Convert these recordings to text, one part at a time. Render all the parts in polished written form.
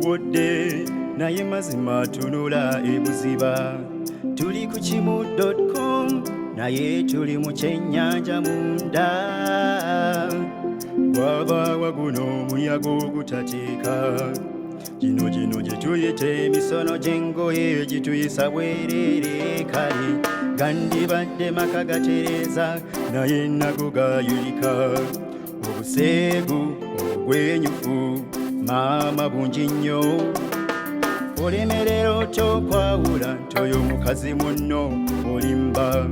tuwodde naye mazima tunula ebuziba. Tuli ku kimu.com naye tuli mu kyennyanja munda. Gwaba guno omuyaga ogutateeka. Gino gye tuyita emisono gy'engoye gituyisa bwerere kale. Gandibadde maka gatereza naye nago gayulika. Obuseegu obugwenyufu maama bungi nnyo. Olemerera otya okwawula nti oyo mukazi munno olimba.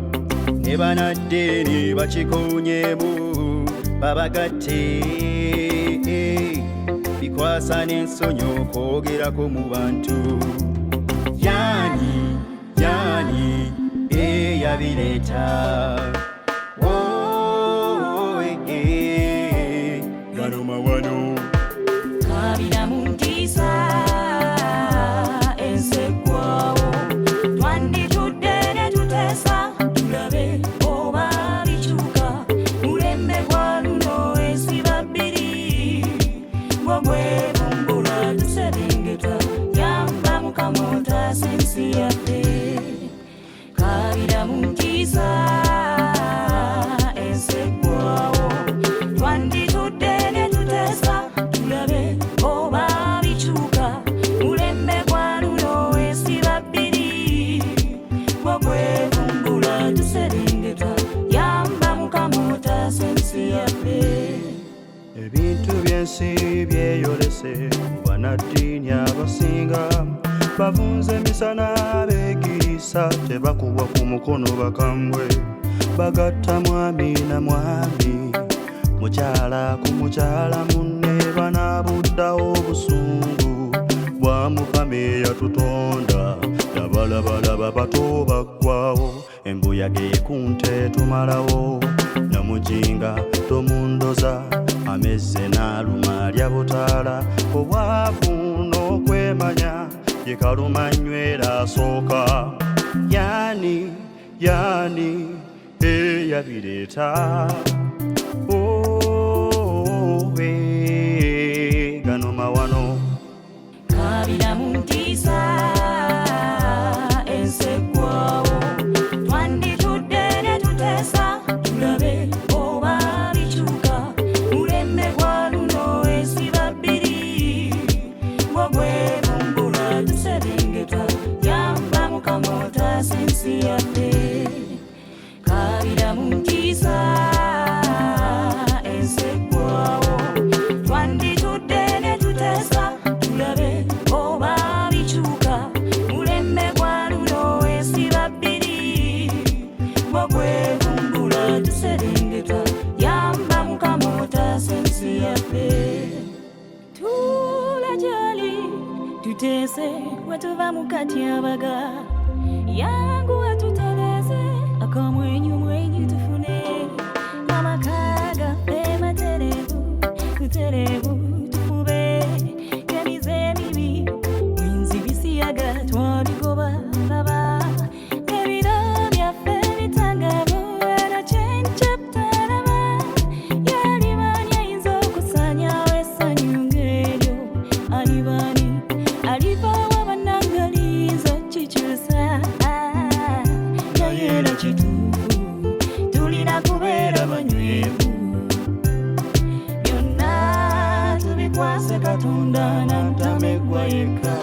Ne banaddeeni bakikoonyeemu babagatte. Bikwasa n'ensonyi okwogerako mu bantu. Yani eyabireeta. Gano mawano kabira mu ntiisa ensekwawo. Twanditudde ne tuteesa tulabe oba bikyuka. Mulembe gwa luno ensiba bbiri bwegwevumbula tuserengeta. Yamba Mukama otaasa ensi yaffe. Kabira mu ntiisa ensekwawo. Twanditudde ne tuteesa tulabe oba bikyuka. Mulembe gwa luno ensiba bbiri bwegwevumbula tuserengeta. Yamba Mukama otaasa ensi yaffe. Ebintu by'ensi byeyolese ku bannaddiini abasinga. Bavunze emisana beegiriisa tebakubwa ku mukono bakambwe. Bagatta mwami na mwami, mukyala ku mukyala munne. Banaabuddawo obusungu bwa Mukama eyatutonda. Labalabalaba bato baggwawo, embuyaga ekunte tumalawo. Namujinga tomundoza, amezze n'aluma alya butaala. Obwavu n'okwemanya ye kaluma nywera asooka. Yani eyabireeta. Gano mawano kabira mu ntiisa ensekwawo. Twanditudde ne tuteesa tulabe oba bikyuka. Mulembe gwa luno ensiba bbiri bwegwevumbula tuserengeta. Yamba Mukama otaasa ensi yaffe. Kabira mu ntiisa ensekwawo. Twanditudde ne tuteesa tulabe oba bikyuka. Mulembe gwa luno ensiba bbiri bwegwevumbula tuserengeta. Yamba Mukama otaasa ensi yaffe. Tula gy'oli tuteese wetuva mu katyabaga. Yanguwa tutereeze akamwenyumwenyu tufune. Amaka gaffe matereevu tufube. Emize emibi enzibisiyaga twabigoba laba. Ebiro byaffe bitangaavu era kyenkyaptalaba. Yalibaani ayinza okusaanyaawo essanyu ng'eryo. Alibaani alivaawo bannangalinza kikyusa. Naye era kituufu tulina kubeera banywevu. Byonna tubikwase Katonda na ntameggwa yekka.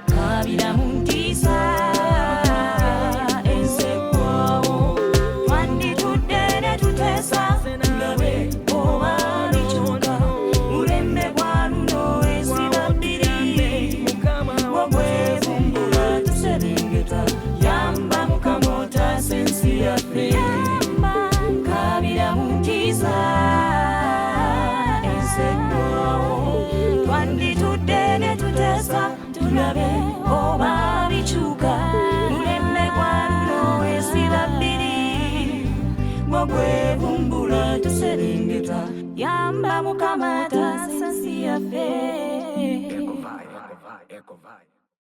Kabira mu ntiisa ensekwawo. Twanditudde ne tuteesa tulabe oba bikyuka. Mulembe gwa luno ensiba bbiri bwegwevumbula tuserengeta. Yamba Mukama otaasa ensi yaffe. Kabira mu ntiisa ensekwawo. Twanditudde ne tuteesa tulabe oba bikyuka. Mulembe gwa luno ensiba bbiri bwegwevumbula tuserengeta. Yamba Mukama otaasa ensi yaffe.